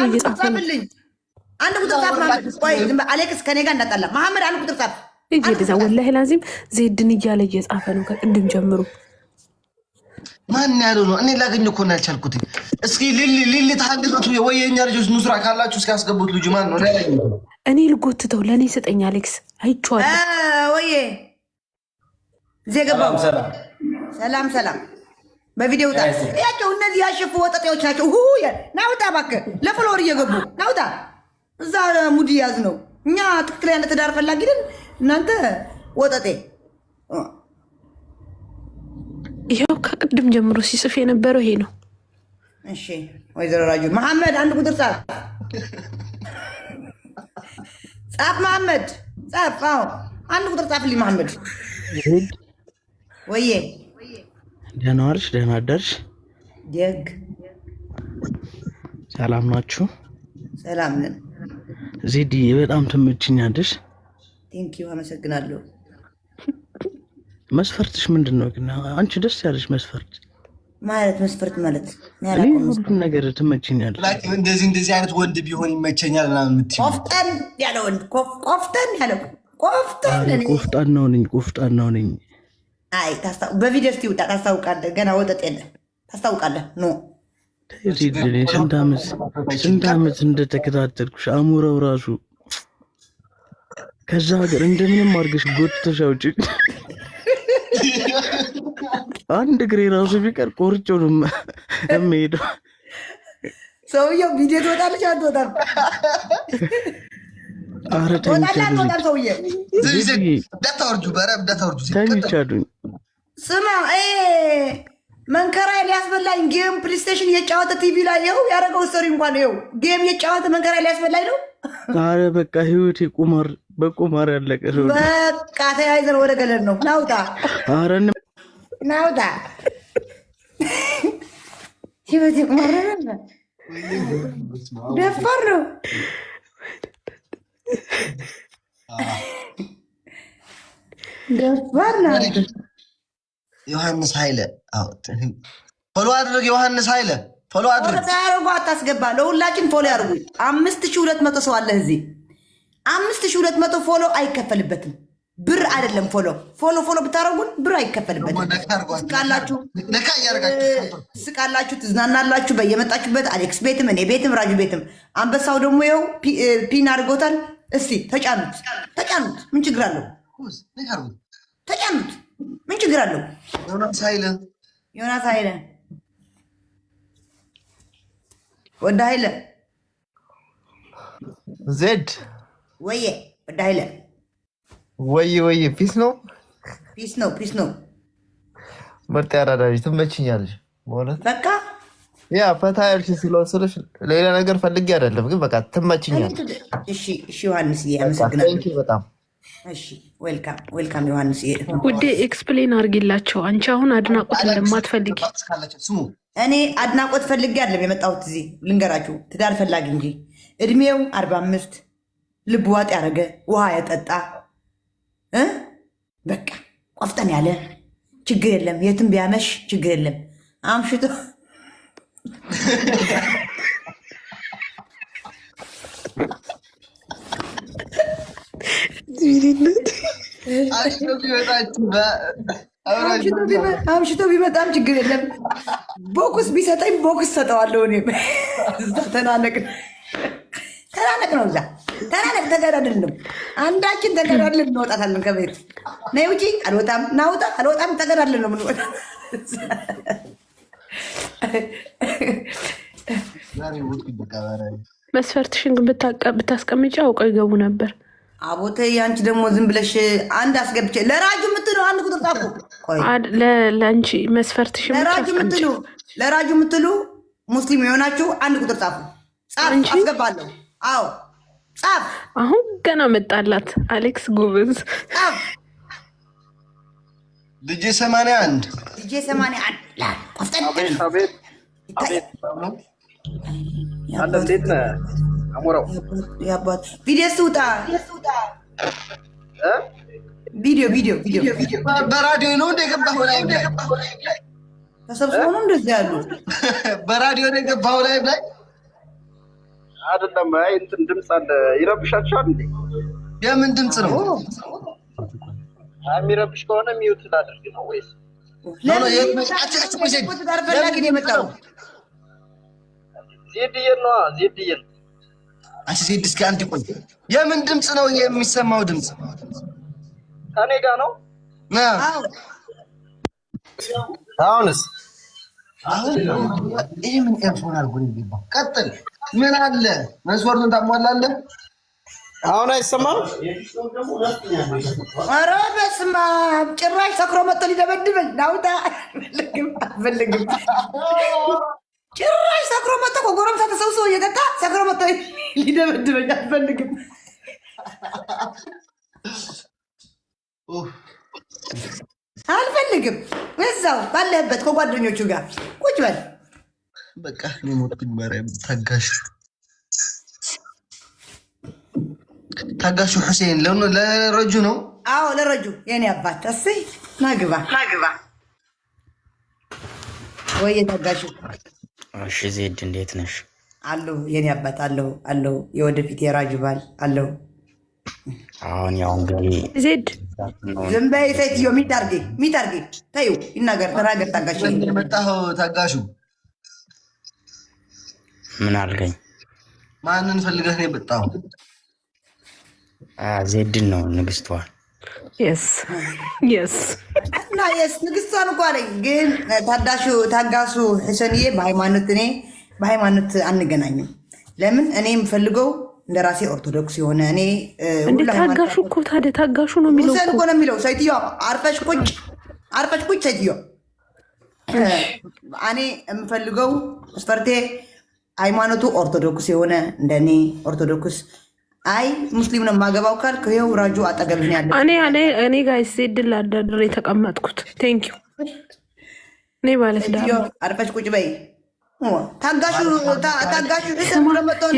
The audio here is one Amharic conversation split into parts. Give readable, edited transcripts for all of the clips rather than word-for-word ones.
ብሎ እየጻፈ ነው። አንድ ቁጥር ጻፍ መሐመድ። ቆይ አሌክስ ከኔ ጋር እንዳጣላ መሐመድ አንድ ቁጥር ጻፍ። እየደዛ ወላሂ ላዚም ዜድን እያለ እየጻፈ ነው ከቅድም ጀምሮ። ማን ያለው ነው? እኔ ላገኘው እኮ ነው ያልቻልኩት። እስኪ ሊሊ ታንግቱ ወይ የኛ ልጆች ኑስራ ካላችሁ እስኪ ያስገቡት። ልጅ ማን ነው? እኔ ልጎትተው ለኔ ሰጠኝ። አሌክስ አይቼዋለሁ። ወይ ዜገባው ሰላም ሰላም በቪዲዮ ታ ያቸው እነዚህ ያሸፉ ወጣጤዎች ናቸው። ናውጣ እባክህ ለፍሎር እየገቡ ናውጣ። እዛ ሙድ ያዝ ነው። እኛ ትክክለኛ ትዳር ፈላጊ ነን። እናንተ ወጣጤ ይሄው ከቅድም ጀምሮ ሲጽፍ የነበረው ይሄ ነው። እሺ ወይዘሮ ራጁ መሐመድ አንድ ቁጥር ጻፍ ጻፍ መሐመድ ጻፍ። አዎ አንድ ቁጥር ጻፍልኝ መሐመድ። ወይዬ ደህና ዋልሽ? ደህና አደርሽ? ደግ ሰላም ናችሁ? ሰላም ነን። ዜድዬ በጣም ትመችኛለሽ። ቴንኪው አመሰግናለሁ። መስፈርትሽ ምንድን ነው ግን? አንቺ ደስ ያለሽ መስፈርት ማለት መስፈርት ማለት ሁሉም ነገር ትመችኛለሽ። እንደዚህ አይነት ወንድ ቢሆን ይመቸኛል ምናምን የምትይው ቆፍጠን ያለ ወንድ ቆፍጠን ያለ ቆፍጣን ነው ነኝ። አይ በቪዲዮ እስቲ ውጣ ታስታውቃለህ። ገና ወጠጥ የለ ታስታውቃለህ። ኖ ስንት ዓመት እንደተከታተልኩሽ አሙረው ራሱ ከዛ ሀገር እንደምንም አድርገሽ ጎትተሽ አውጪ። አንድ እግሬ ራሱ ቢቀር ቆርጬው ነው የምሄደው። ሰውዬው ቪዲዮ ትወጣለች አትወጣም? ኧረ ተኝቻለሁ። ስማ መንከራ ሊያስበላኝ ጌም ፕሌይስቴሽን እየጫወተ ቲቪ ላይ ይኸው ያደረገው ስቶሪ እንኳን ይኸው ጌም እየጫወተ መንከራ ሊያስበላኝ ነው። ኧረ በቃ ህይወቴ በቁማር ያለቀ ሰው በቃ ተያይዘን ወደ ገለል ነው። ናውጣ ኧረ ናውጣ ህይወቴ ቁማር ደፋር ነው። ደፋር ነው። ዮሐንስ ኃይለ ፎሎ አድርግ። ዮሐንስ ኃይለ ፎሎ አድርግ። ታረጉ አታስገባ። ለሁላችን ፎሎ ያርጉ። 5200 ሰው አለ እዚህ። 5200 ፎሎ አይከፈልበትም። ብር አይደለም። ፎሎ ብታረጉን ብር አይከፈልበትም። ስቃላችሁ፣ ትዝናናላችሁ። በየመጣችሁበት አሌክስ ቤትም እኔ ቤትም ራጁ ቤትም። አንበሳው ደግሞ ይኸው ፒን አድርጎታል። እስቲ ተጫኑት። ምን ችግር አለው? ተጫኑት። ምን ችግር አለው? ዮናስ ኃይለ ወደ ኃይለ ዜድ ወየ ወደ ኃይለ ወየ ፒስ ነው። ምርጥ ያራዳጅ ትመችኛለሽ። በእውነት በቃ ያ ፈታ ያልሽ ስለወሰደሽ ሌላ ነገር ፈልጌ አይደለም፣ ግን በቃ ትመችኛለሽ። እሺ ዮሐንስ አመሰግናለሁ በጣም። እሺ ዌልካም ዮሐንስ። ውዴ ኤክስፕሌን አድርጊላቸው። አንቺ አሁን አድናቆት እንደማትፈልጊ። እኔ አድናቆት ፈልጌ አይደለም የመጣሁት እዚህ ልንገራችሁ፣ ትዳር ፈላጊ እንጂ። እድሜው 45 ልብ ዋጥ ያደረገ ውሃ ያጠጣ በቃ ቆፍጠን ያለ ችግር የለም። የትም ቢያመሽ ችግር የለም። አምሽቶ አምሽቶ ቢመጣም ችግር የለም። ቦክስ ቢሰጠኝ ቦክስ ሰጠዋለሁ። እኔም ተናነቅ ነው። እዛ ተናነቅ ተገዳድል ነው። አንዳችን ተገዳድል እንወጣታለን ከቤት። ነይ ውጪ አልወጣም፣ ናውጣ አልወጣም፣ ተገዳድል ነው የምንወጣ። መስፈርትሽን ግን ብታስቀምጪ አውቀው ይገቡ ነበር። አቦተ ያንቺ ደግሞ ዝም ብለሽ አንድ አስገብቼ ለራጁ የምትሉ አንድ ቁጥር ጻፉ። ለአንቺ መስፈርትሽን ለራጁ የምትሉ ሙስሊም የሆናችሁ አንድ ቁጥር ጻፉ። ጻፍ አስገባለሁ። አዎ ጻፍ። አሁን ገና መጣላት አሌክስ ጎበዝ ጻፍ። ልጄ 81 ቆፍጠን ያባት ቪዲዮ ስውጣ ቪዲዮ በራዲዮ ነው እንደገባው ላይ ተሰብስበው ነው እንደዚህ ያሉ። በራዲዮ ነው የገባው ላይ አይደለም። አይ እንትን ድምፅ አለ ይረብሻችኋል እንዴ? የምን ድምፅ ነው? የሚረብሽ ከሆነ ሚውት ላድርግ ነው ወይስ? ዜድዬን ነዋ ዜድዬን። አንቺ ዜድ እስኪ አንድ ቆይ። የምን ድምፅ ነው የሚሰማው? ድምፅ ከኔ ጋር ነው። አሁንስ? አሁን ይሄ ምን ኤርፎን አድርጎ ነው የሚባለው? ቀጥል። ምን አለ መስፈርቱን ታሟላለህ? አሁን አይሰማም? ኧረ በስመ አብ! ጭራሽ ሰክሮ መጥቶ ሊደበድበኝ ናውጣ። አልፈልግም። ጭራሽ ሰክሮ መጥቶ ጎረምሳ ተሰብስቦ እየጠጣ ሰክሮ መጥቶ ሊደበድበኝ አልፈልግም። አልፈልግም። እዛው ባለህበት ከጓደኞቹ ጋር ቁጭ በል። በቃ እኔ ሞትኩኝ። ማርያም ታጋሹ ሁሴን ለረጁ ነው። አዎ ለረጁ የኔ አባት። እሰይ ናግባ ወይ ታጋሹ። እሺ ዜድ እንዴት ነሽ? አለሁ የኔ አባት አለሁ። የወደፊት የራጁ ባል አለሁ። አሁን ያው እንግዲህ ዜድ ዝም በይ ሴትዮ። ሚታርጌ ተይው ይናገር ተናገር። ታጋሹ የመጣኸው ታጋሹ ምን አልከኝ? ማንን ፈልገህ ነው የመጣኸው? ዜድን ነው ንግስቷን። የስ እና የስ ንግስቷን እኮ አለኝ። ግን ታጋሱ ሕሰንዬ በሃይማኖት አንገናኝም። ለምን? እኔ የምፈልገው እንደ ራሴ ኦርቶዶክስ የሆነ እኔ እንደ ታጋሹ እኮ ታዲያ ታጋሹ ነው የሚለው እኮ ነው የሚለው። ሴትዮ አርፈሽ ቁጭ ሴትዮ። እኔ የምፈልገው መስፈርቴ ሃይማኖቱ ኦርቶዶክስ የሆነ እንደኔ ኦርቶዶክስ። አይ ሙስሊም ነው የማገባው ካልክ ይኸው ራጁ አጠገብህ ነው ያለው። እኔ ጋይስ ዜድን ላዳድር የተቀመጥኩት ቴንኪው። እኔ ማለት ዳ አርፈሽ ቁጭ በይ። ታጋሹ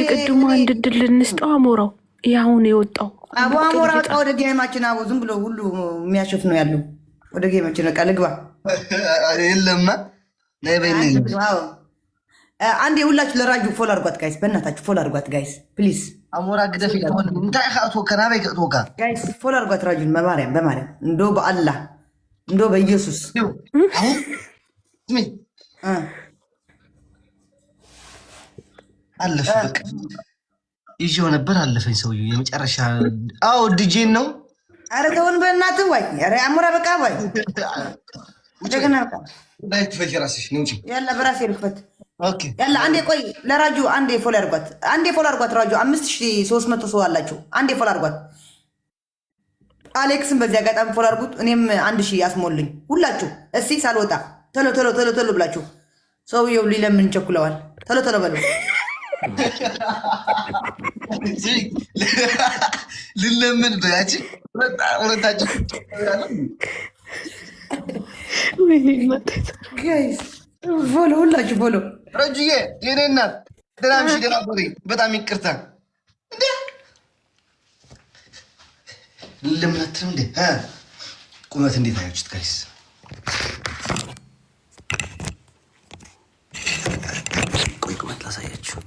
የቅድሞ አንድ ድል እንስጠው። አሞራው ያሁን የወጣው አሞራ ወጣ ወደ ጌማችን። ዝም ብሎ ሁሉ የሚያሸፍ ነው ያለው። ወደ ጌማችን በቃ ልግባ። የለማ አንዴ ሁላችሁ ለራጁ ፎሎ አድርጓት ጋይስ፣ በእናታችሁ ፎሎ አድርጓት ጋይስ ፕሊዝ። አሞራ ግደፍ ይሆን እንታይ ካቶ ከናበይ ከቶካ ጋይስ ፎሎ አድርጓት ራጁን በማርያም እንዶ በአላህ እንዶ በኢየሱስ አለፈ። በቃ ይዤው ነበር አለፈኝ። ሰውዬው የመጨረሻ ዲጄን ነው። አረ ተውን በእናትህ ወይ! አረ አሞራ በቃ ወይ! እንደገና በቃ ላይ ትፈጅ ራስሽ ነው እንጂ ያላ በራሴ ልክፈት። ኦኬ ያላ አንዴ ቆይ፣ ለራጁ አንዴ ፎሎ አድርጓት። ራጁ 5300 ሰው አላችሁ። አንዴ ፎሎ አድርጓት። አሌክስን በዚህ አጋጣሚ ፎሎ አድርጉት። እኔም 1000 ያስሞልኝ ሁላችሁ። እስቲ ሳልወጣ ቶሎ ብላችሁ። ሰውየው ሊለምን ቸኩለዋል። ቶሎ በሉ። ልለምን በያች ወጣ ጋይስ ፎሎ ሁላችሁ ፎሎ። ረጁዬ የኔ እናት ደናምሽ ደናቦሪ በጣም ይቅርታ። እንዴ ልለምናት ነው እንዴ? ቁመት እንዴት አያችሁት ጋይስ? ቆይ ቁመት ላሳያችሁ።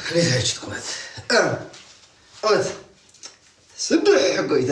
እንዴት አያችሁት ቁመት? ስንዱ ቆይታ